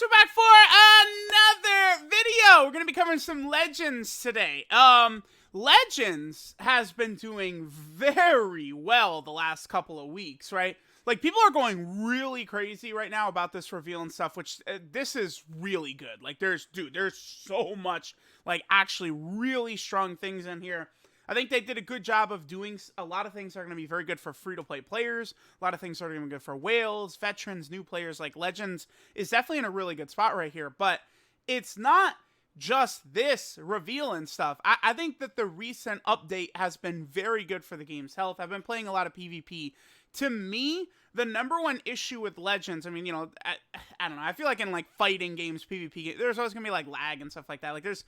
we're back for another video. We're gonna be covering some Legends today. Legends has been doing very well the last couple of weeks, right? Like, people are going really crazy right now about this reveal and stuff, which this is really good. Like, there's so much, like, actually really strong things in here. I think they did a good job of doing a lot of things that are going to be very good for free-to-play players. A lot of things are going to be good for whales, veterans, new players. Like, Legends is definitely in a really good spot right here. But it's not just this reveal and stuff. I think that the recent update has been very good for the game's health. I've been playing a lot of PvP. To me, the number one issue with Legends, I mean, you know, I don't know. I feel like in, like, fighting games, PvP, there's always going to be, like, lag and stuff like that. Like, there's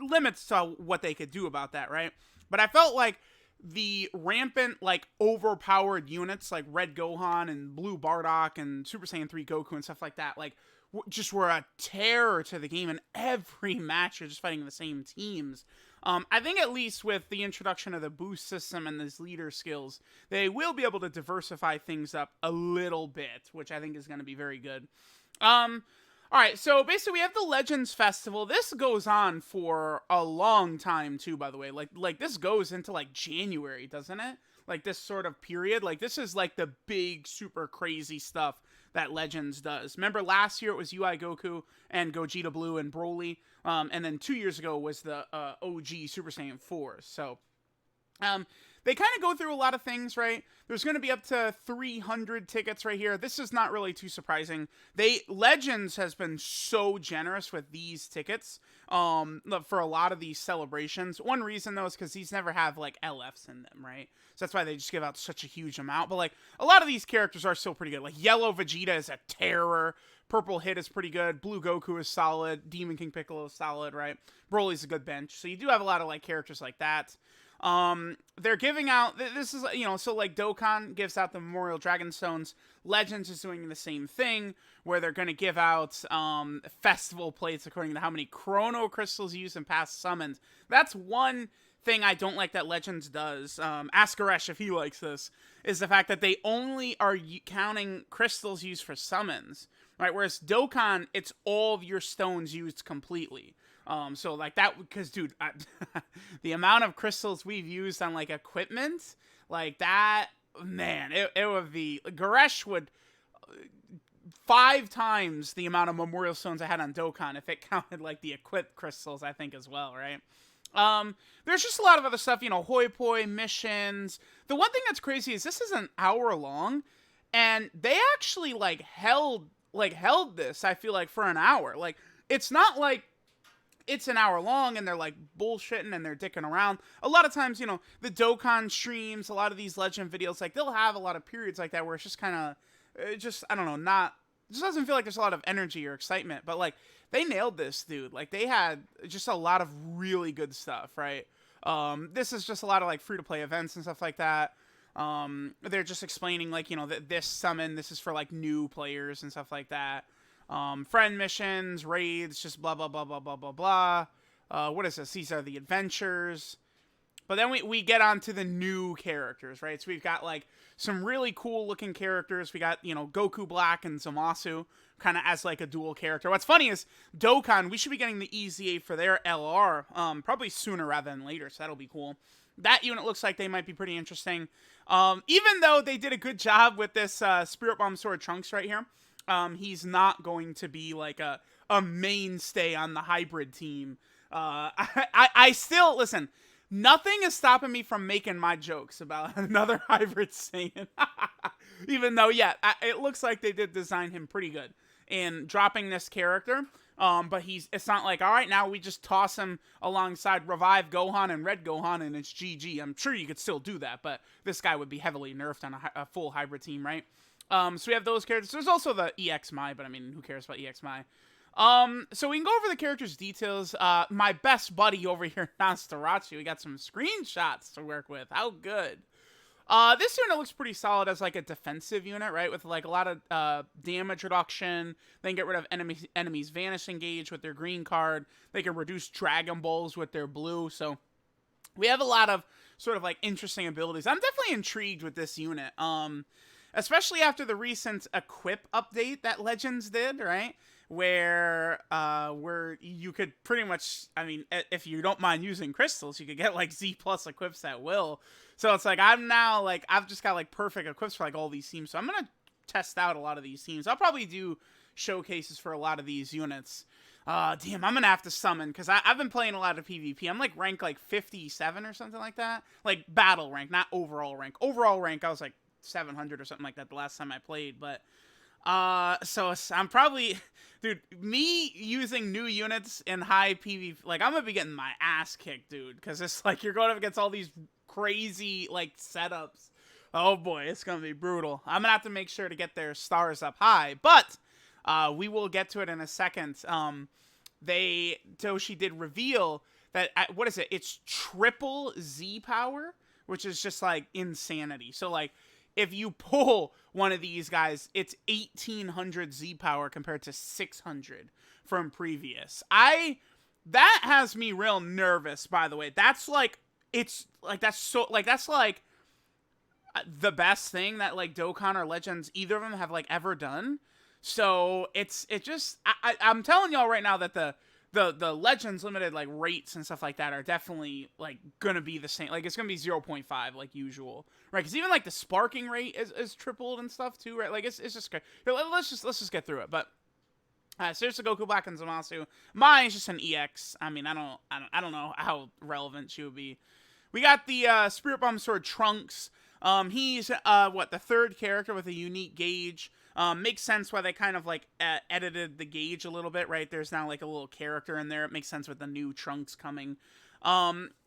limits to what they could do about that, right? But I felt like the rampant, like, overpowered units, like Red Gohan and Blue Bardock and Super Saiyan 3 Goku and stuff like that, like, just were a terror to the game. And every match you're just fighting the same teams. I think at least with the introduction of the boost system and these leader skills, they will be able to diversify things up a little bit, which I think is going to be very good. Alright, so basically we have the Legends Festival. This goes on for a long time too, by the way. Like this goes into like January, doesn't it? Like this sort of period. Like this is like the big super crazy stuff that Legends does. Remember last year it was UI Goku and Gogeta Blue and Broly. And then 2 years ago was the OG Super Saiyan 4. So they kind of go through a lot of things, right? There's going to be up to 300 tickets right here. This is not really too surprising. Legends has been so generous with these tickets for a lot of these celebrations. One reason, though, is because these never have, like, LFs in them, right? So that's why they just give out such a huge amount. But, like, a lot of these characters are still pretty good. Like, Yellow Vegeta is a terror. Purple Hit is pretty good. Blue Goku is solid. Demon King Piccolo is solid, right? Broly's a good bench. So you do have a lot of, like, characters like that. They're giving out, this is, you know, so like Dokkan gives out the Memorial Dragon Stones. Legends is doing the same thing, where they're going to give out, festival plates according to how many Chrono Crystals you use in past summons. That's one thing I don't like that Legends does. Ask Aresh if he likes this, is the fact that they only are counting crystals used for summons, right? Whereas Dokkan, it's all of your stones used completely. So like that, because dude, the amount of crystals we've used on like equipment, like that, man, it would be, Goresh would 5 times the amount of Memorial Stones I had on Dokkan if it counted like the equipped crystals, I think, as well, right? There's just a lot of other stuff, you know, hoi poi missions. The one thing that's crazy is this is an hour long, and they actually held this, I feel like, for an hour. Like, it's not like it's an hour long and they're like bullshitting and they're dicking around. A lot of times, you know, the Dokkan streams, a lot of these Legend videos, like, they'll have a lot of periods like that where it's just kind of, I don't know, just doesn't feel like there's a lot of energy or excitement. But, like, they nailed this, dude. Like, they had just a lot of really good stuff, right? This is just a lot of, like, free-to-play events and stuff like that. They're just explaining, like, you know, this summon, this is for, like, new players and stuff like that. Friend missions, raids, just blah, blah, blah, blah, blah, blah, blah. What is this? These are the adventures. But then we get on to the new characters, right? So we've got, like, some really cool looking characters. We got, you know, Goku Black and Zamasu kind of as, like, a dual character. What's funny is Dokkan, we should be getting the EZA for their LR, probably sooner rather than later, so that'll be cool. That unit looks like they might be pretty interesting. Even though they did a good job with this Spirit Bomb Sword Trunks right here. He's not going to be like a mainstay on the hybrid team. I still, listen, nothing is stopping me from making my jokes about another hybrid Saiyan. Even though, yeah, it looks like they did design him pretty good in dropping this character. But it's not like, all right, now we just toss him alongside Revive Gohan and Red Gohan and it's GG. I'm sure you could still do that, but this guy would be heavily nerfed on a full hybrid team, right? So we have those characters. There's also the EX Mai, but I mean, who cares about EX Mai? So we can go over the characters' details. My best buddy over here, Nastarachi, we got some screenshots to work with. How good. This unit looks pretty solid as like a defensive unit, right? With like a lot of damage reduction. They can get rid of enemies vanishing gauge with their green card. They can reduce Dragon Balls with their blue. So we have a lot of sort of like interesting abilities. I'm definitely intrigued with this unit. Especially after the recent equip update that Legends did, right? where you could pretty much, I mean, if you don't mind using crystals, you could get like Z plus equips at will. So it's like I'm now like I've just got like perfect equips for like all these teams. So I'm gonna test out a lot of these teams. I'll probably do showcases for a lot of these units. Damn, I'm gonna have to summon because I've been playing a lot of PvP. I'm like rank like 57 or something like that. Like battle rank, not overall rank. Overall rank, I was like 700 or something like that the last time I played. But so I'm probably, dude, me using new units in high PvP, like I'm gonna be getting my ass kicked, dude, because it's like you're going up against all these crazy like setups. Oh boy, it's gonna be brutal. I'm gonna have to make sure to get their stars up high, but we will get to it in a second. Toshi did reveal that what is it? It's triple Z power, which is just like insanity. So like, if you pull one of these guys, it's 1800 Z power compared to 600 from previous. That has me real nervous. By the way, that's like that's like the best thing that like Dokkan or Legends, either of them have like ever done. So I'm telling y'all right now that the Legends limited like rates and stuff like that are definitely like gonna be the same. Like it's gonna be 0.5 like usual, right? Because even like the sparking rate is tripled and stuff too, right? Like it's just good. Let's just get through it. But so there's the Goku Black and Zamasu. Mine's just an EX. I mean, I don't know how relevant she would be. We got the Spirit Bomb Sword Trunks. He's the third character with a unique gauge. Makes sense why they kind of like edited the gauge a little bit, right? There's now like a little character in there. It makes sense with the new Trunks coming.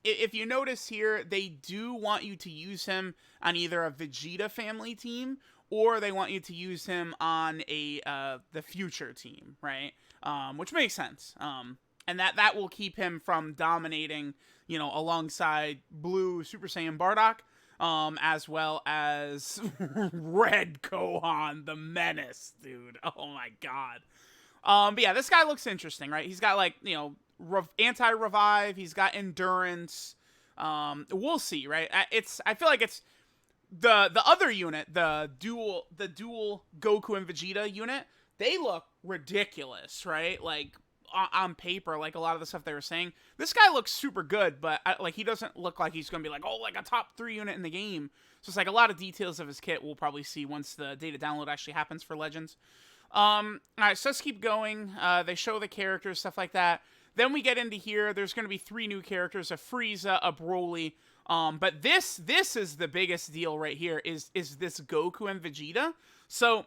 If you notice here, they do want you to use him on either a Vegeta family team or they want you to use him on the future team, right? Which makes sense. And that will keep him from dominating, alongside Blue Super Saiyan Bardock. As well as Red Gohan, the menace, dude. Oh my god. But yeah, this guy looks interesting, right? He's got like, anti-revive. He's got endurance. We'll see, right? I feel like it's the other unit, the dual Goku and Vegeta unit. They look ridiculous, right? Like on paper, like a lot of the stuff they were saying, this guy looks super good, but like he doesn't look like he's gonna be like, oh, like a top 3 unit in the game. So it's like a lot of details of his kit we'll probably see once the data download actually happens for Legends. All right, so let's keep going. They show the characters, stuff like that. Then we get into here. There's gonna be 3 new characters: a Frieza, a Broly. But this is the biggest deal right here. Is this Goku and Vegeta? So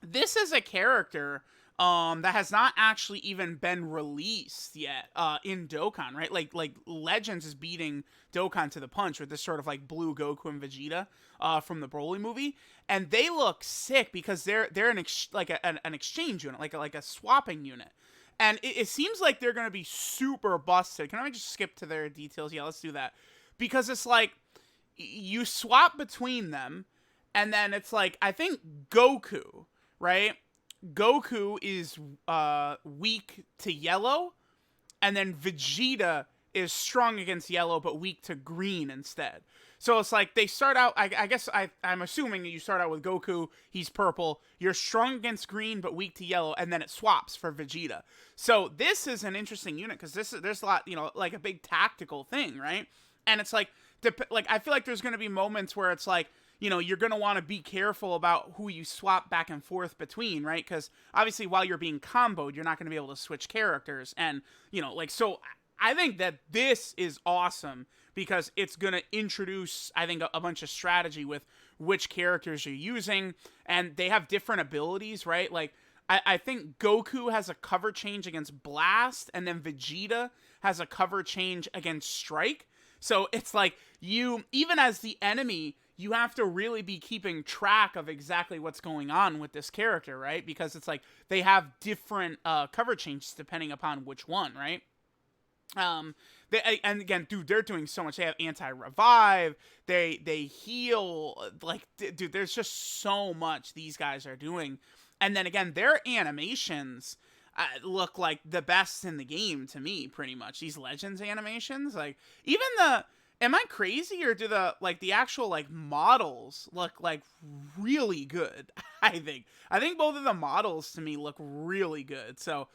this is a character that has not actually even been released yet in Dokkan, right? Like Legends is beating Dokkan to the punch with this sort of like blue Goku and Vegeta from the Broly movie, and they look sick because they're an exchange unit, like a swapping unit, and it seems like they're gonna be super busted. Can I just skip to their details? Yeah, let's do that, because it's like you swap between them, and then it's like I think Goku, right? Goku is weak to yellow, and then Vegeta is strong against yellow but weak to green instead. So it's like they start out, I guess I'm assuming you start out with Goku, he's purple, you're strong against green but weak to yellow, and then it swaps for Vegeta. So this is an interesting unit because there's a lot, like a big tactical thing, right? And it's like I feel like there's going to be moments where it's like, you're going to want to be careful about who you swap back and forth between, right? Because obviously while you're being comboed, you're not going to be able to switch characters. And, so I think that this is awesome because it's going to introduce, I think, a bunch of strategy with which characters you're using. And they have different abilities, right? Like, I think Goku has a cover change against Blast, and then Vegeta has a cover change against Strike. So it's like even as the enemy, you have to really be keeping track of exactly what's going on with this character, right? Because it's like they have different cover changes depending upon which one, right? And again, dude, they're doing so much. They have anti-revive. They heal. Like, dude, there's just so much these guys are doing. And then again, their animations look like the best in the game to me, pretty much. These Legends animations, like even Am I crazy, or do the actual like models look like really good? I think both of the models to me look really good. So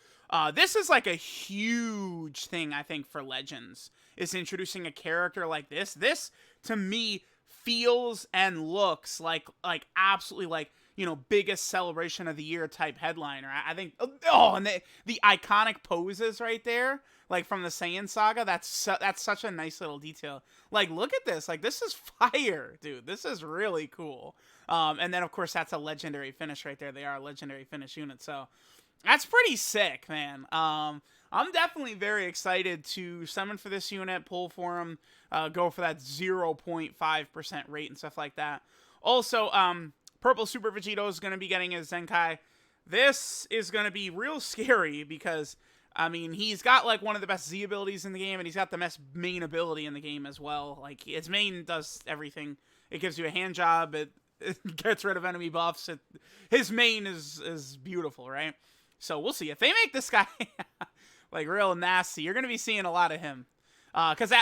this is like a huge thing, I think, for Legends, is introducing a character like this to me feels and looks like absolutely like, biggest celebration of the year type headliner. I think, and the iconic poses right there, like from the Saiyan saga, that's such a nice little detail. Like, look at this. Like, this is fire, dude. This is really cool. And then of course that's a legendary finish right there. They are a legendary finish unit, so that's pretty sick, man. I'm definitely very excited to summon for this unit, pull for him, go for that 0.5% rate and stuff like that. Also, Purple Super Vegeta is going to be getting his Zenkai. This is going to be real scary because, I mean, he's got like one of the best Z abilities in the game, and he's got the best main ability in the game as well. Like, his main does everything. It gives you a hand job. It gets rid of enemy buffs. His main is beautiful, right? So we'll see if they make this guy like real nasty. You're gonna be seeing a lot of him, because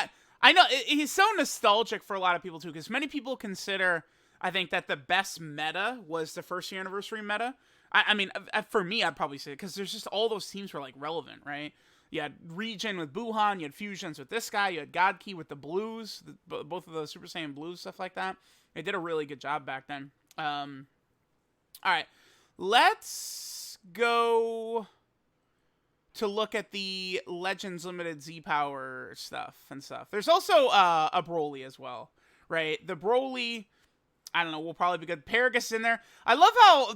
I know he's so nostalgic for a lot of people too. Because many people consider, I think, that the best meta was the first year anniversary meta. I mean, for me, I'd probably say, because there's just all those teams were like relevant, right? You had Regen with Buhan, you had Fusions with this guy, you had God Key with the Blues, both of the Super Saiyan Blues, stuff like that. They did a really good job back then. All right, let's go to look at the Legends Limited Z Power stuff. There's also a Broly as well, right? The Broly, I don't know, will probably be good. Paragus in there. I love how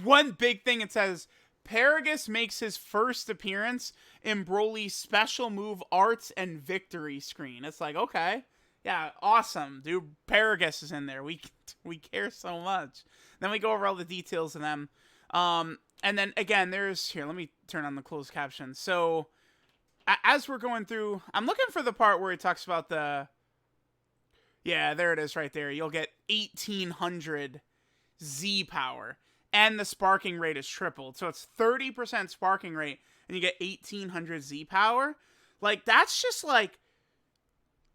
one big thing it says, Paragus makes his first appearance in Broly's special move arts and victory screen. It's like, okay, yeah, awesome, dude. Paragus is in there. We care so much. Then we go over all the details of them. And then again, here, let me turn on the closed caption. So as we're going through, I'm looking for the part where he talks about yeah, there it is right there. You'll get 1800 Z power, and the sparking rate is tripled. So it's 30% sparking rate, and you get 1800 Z power. Like, that's just like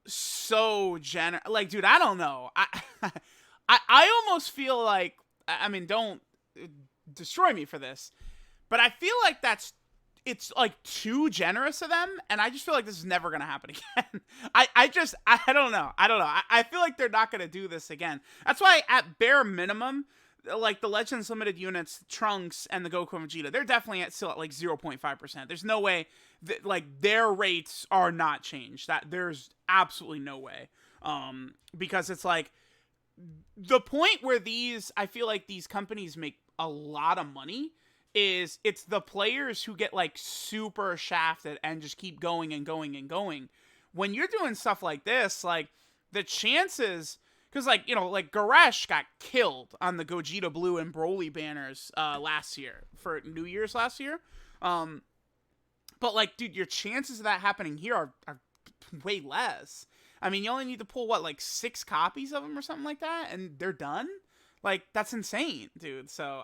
so generous. Like, dude, I don't know. I almost feel like, I mean, don't destroy me for this, but I feel like it's like too generous of them, and I just feel like this is never gonna happen again. I don't know. I feel like they're not gonna do this again. That's why, at bare minimum, like the Legends Limited units, Trunks and the Goku and Vegeta, they're definitely still at like 0.5%. There's no way that, like, their rates are not changed. That there's absolutely no way. Because it's like the point where I feel like these companies make a lot of money is it's the players who get like super shafted and just keep going and going and going. When you're doing stuff like this, like the chances, because like, like Goresh got killed on the Gogeta Blue and Broly banners last year for New Year's last year. But like, dude, your chances of that happening here are way less. I mean, you only need to pull like 6 copies of them or something like that, and they're done. Like, that's insane, dude. So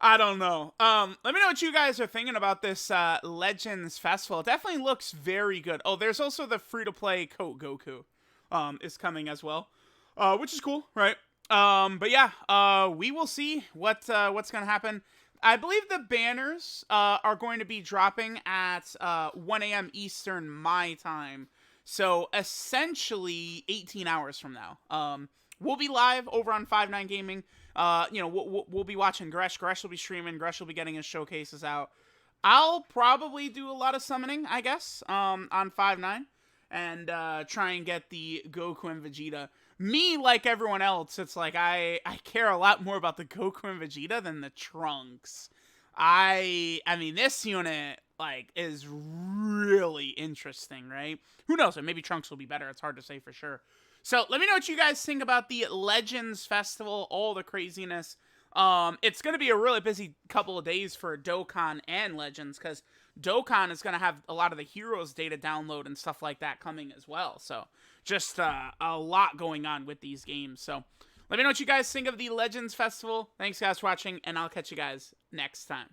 I don't know. Let me know what you guys are thinking about this Legends Festival. It definitely looks very good. Oh, there's also the free-to-play Code Goku is coming as well, which is cool, right? But yeah, we will see what's going to happen. I believe the banners are going to be dropping at 1 a.m. Eastern my time. So essentially 18 hours from now. We'll be live over on 5-9 Gaming. We'll be watching Gresh. Gresh will be streaming. Gresh will be getting his showcases out. I'll probably do a lot of summoning, I guess, on 5-9. And try and get the Goku and Vegeta. Me, like everyone else, it's like I care a lot more about the Goku and Vegeta than the Trunks. I mean, this unit, like, is really interesting, right? Who knows? Maybe Trunks will be better. It's hard to say for sure. So let me know what you guys think about the Legends Festival, all the craziness. It's going to be a really busy couple of days for Dokkan and Legends, because Dokkan is going to have a lot of the Heroes data download and stuff like that coming as well. So just a lot going on with these games. So let me know what you guys think of the Legends Festival. Thanks, guys, for watching, and I'll catch you guys next time.